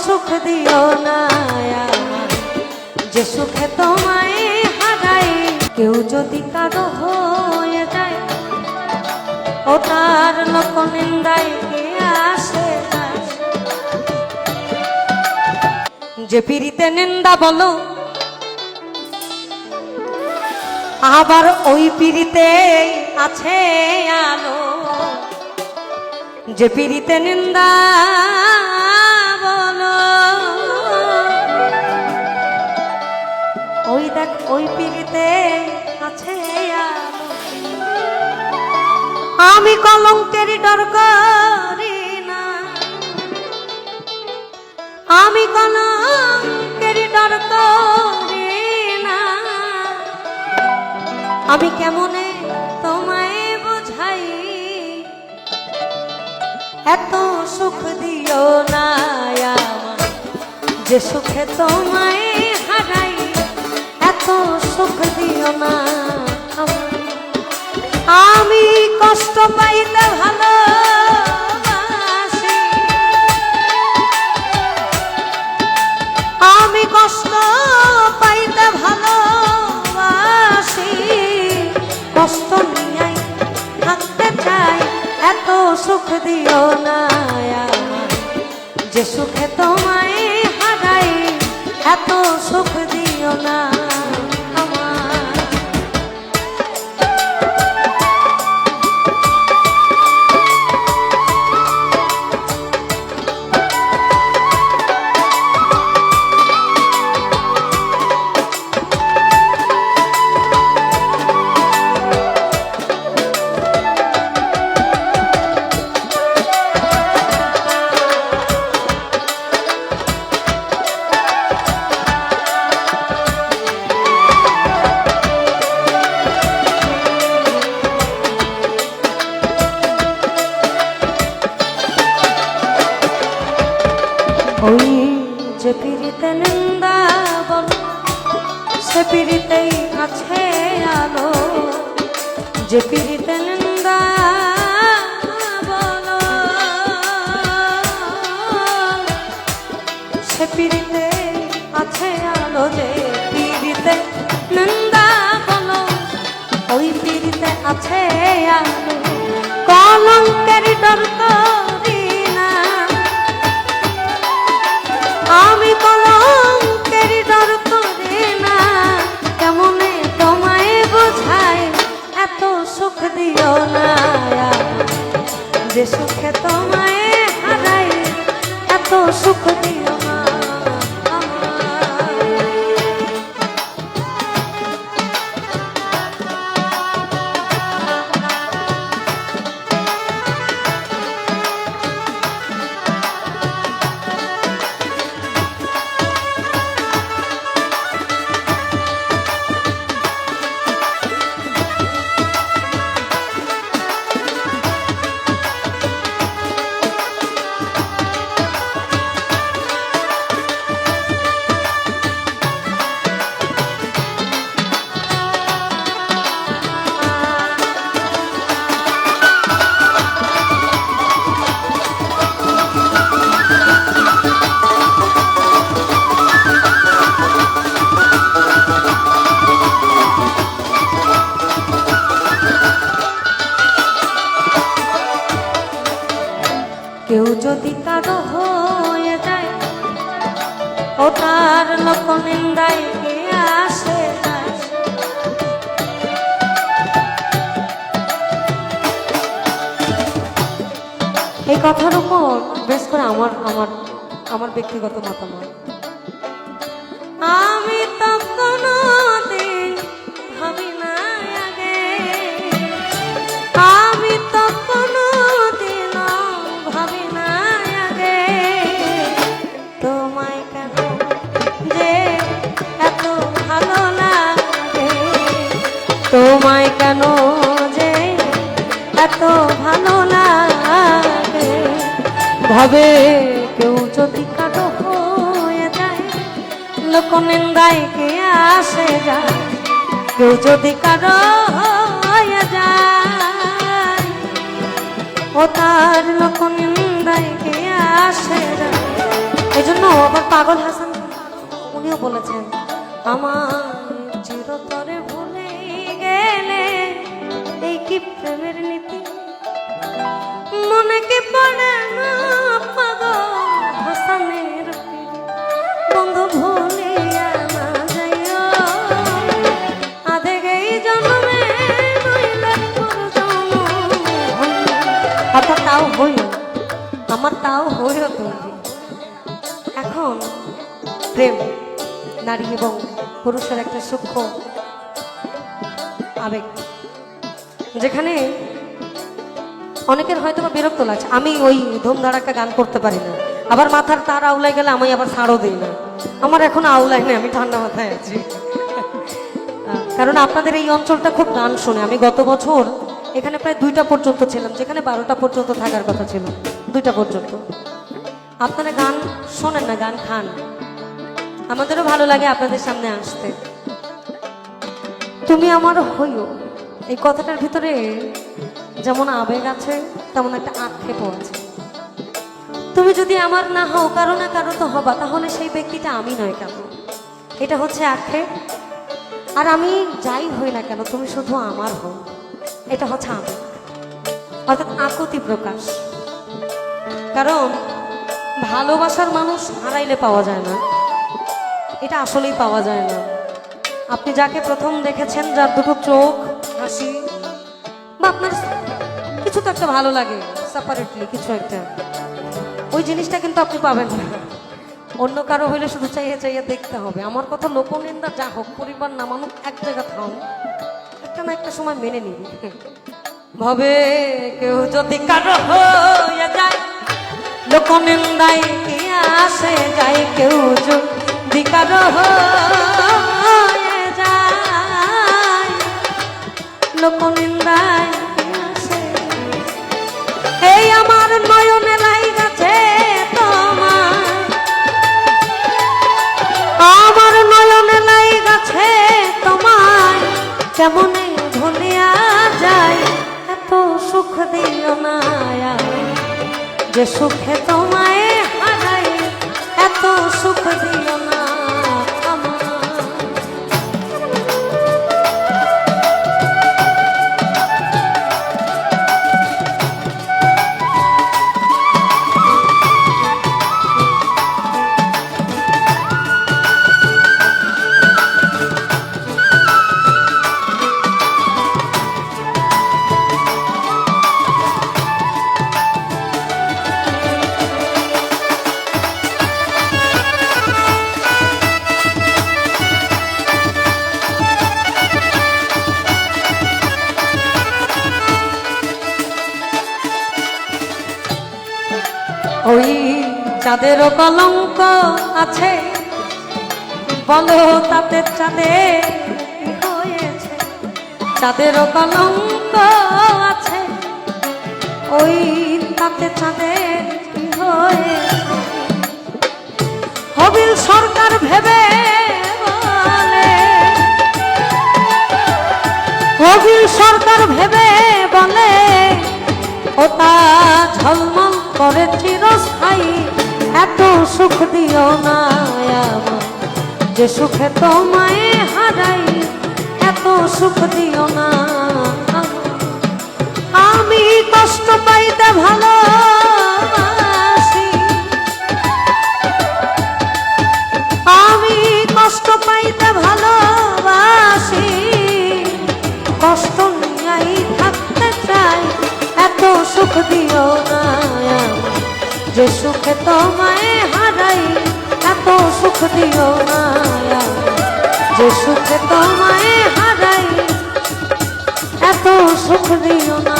সুখ দিও না আমায়, যে সুখে তোমায় হারাই। কেউ যদি কারো হয়ে যায়, ও তার লোক নিন্দায় কে আসে যায়। যে পিরিতে নিন্দা বলো, আবার ওই পিরিতে আছে আলো। যে পিরিতে নিন্দা বলো, ওই দেখ ওই পিরিতে আছে আলো। আমি কলঙ্কের ডর করি না, আমি কলঙ্কের ডর করি না। আমি কেমনে তোমায় বোঝাই, এত সুখ দিও না আমায়, যে সুখে তোমায় হারাই। এত সুখ দিও না আমায়, আমি কষ্ট পাইতে ভালোবাসি, আমি কষ্ট পাইতে ভালোবাসি। কষ্ট নিয়ে থাকতে চাই, এত সুখ দিও না আমায়, যে সুখে তোমায় হারাই। এত সুখ দিও না আমায়। ওই যে পিরিতে নিন্দা বলো, সে পিরিতেই আছে আলো। যে পিরিতে নিন্দা বলো, সে পিরিতে আছে আলো। যে পিরিতে নিন্দা বলো, ওই পিরিতে আছে আলো। কলঙ্কের ডর করি না, আমি কলঙ্কের ডর করি না। কেমনে তোমায় বোঝাই, এত সুখ দিও না আমায়, যে সুখে তোমায় হারাই। এত সুখ দিও না আমায়। কেউ যদি কারো হয়ে যায়, ও তার লোক নিন্দায় কে আসে যায়। এই কথার উপর বেশ করে আমার আমার আমার ব্যক্তিগত মতামত। আমি তো কোনোদিন ভাবি না আগে, আমি তো কোনোদিন ভাবি না আগে, তোমায় কেন যে এত ভালো লাগে। তোমায় কেন যে এত ভালো লাগে। ভাবে কেউ যদি কারো হয়ে যায়, লোক নিন্দায় কে আসে যায়। কেউ যদি কারো হয়ে যায়, ও তার লোক নিন্দায় কে আসে যায়। এই জন্য আবার পাগল হাসান উনিও বলেছেন, আমার চিরতরে ভুলে গেলে এই কি প্রেমের নীতি, মনে কি পড়ে না পাগল হাসানের বন্ধু ভুলিয়া না যাইও, আধে এই জন্মে নইলে পর জন্ম। অর্থাৎ তাও হইও, আমার তাও হইও তুমি। এখন প্রেম নারী এবং পুরুষের একটা সূক্ষ্ম আবেগ, যেখানে অনেকের হয়তো বা বিরক্ত লাগছে, আমি ওই ধুমধাড়াক্কা গান করতে পারি না, আবার মাথার তার আউলাই গেলে আমি আবার ছাড়ও দিই না, আমার এখন আউলাই নেই, আমি ঠান্ডা মাথায় আছি। কারণ আপনাদের এই অঞ্চলটা খুব গান শোনে। আমি গত বছর এখানে প্রায় 2টা পর্যন্ত ছিলাম, যেখানে 12টা পর্যন্ত থাকার কথা ছিল, 2টা পর্যন্ত। আপনারা গান শোনেন না, গান খান, আমাদেরও ভালো লাগে আপনাদের সামনে আসতে। তুমি আমার হইও, এই কথাটার ভিতরে যেমন আবেগ আছে তেমন একটা আক্ষেপও আছে। তুমি যদি আমার না হও, কারো না কারো তো হবা, তাহলে সেই ব্যক্তিটা আমি নয় কেন? এটা হচ্ছে আক্ষেপ। আর আমি যাই হই না কেন, তুমি শুধু আমার হও, এটা হচ্ছে আবেগ, অর্থাৎ আকুতি প্রকাশ। কারণ ভালোবাসার মানুষ হারাইলে পাওয়া যায় না, এটা আসলেই পাওয়া যায় না। আপনি যাকে প্রথম দেখেছেন, যার দুটো চোখ, হাসি, বা আপনার কিছু তো একটা ভালো লাগে সেপারেটলি কিছু একটা, ওই জিনিসটা কিন্তু আপনি পাবেন না। অন্য কারো হইলে শুধু চাইয়ে চাইয়ে দেখতে হবে। আমার কথা লোকনিন্দা যা হোক, পরিবার না মানুষ, এক জায়গা থাম, একটা না একটা সময় মেনে নিবি। ভাবে কেউ যদি কারো হয়ে যায়, লোকনিন্দায় কি আসে যায়, কেউ যদি কারো হয়ে যায়, লোকনিন্দায় কি আসে। এই আমার নয়নে লাইগাছে তোমার, আমার নয়নে লাইগাছে তোমার, কেমনে ভুলিয়া যায়, এত সুখ দিও না যে সুখে তোমায় হারাই, এত সুখ দিও না আমার। ওই চাঁদেরও কলঙ্ক আছে, বলো তাতে চাঁদে কি হয়েছে, চাঁদেরও কলঙ্ক আছে, ওই তাতে চাঁদের কি হয়েছে। হবিল সরকার ভেবে বলে, হবিল সরকার ভেবে বলে, ওটা ঝলমল করে চিরস্থায়ী, এত সুখ দিও না আমার, যে সুখে তোমায় হারাই, এত সুখ দিও না। আমি কষ্ট পাইতে ভালোবাসি, আমি কষ্ট পাইতে ভালোবাসি, কষ্ট নিয়েই থাকতে চাই, এত সুখ দিও না আমার, যে সুখে তোমায় হারাই, এত সুখ দিও না আমার, যে সুখে তোমায় হারাই, এত সুখ দিও না।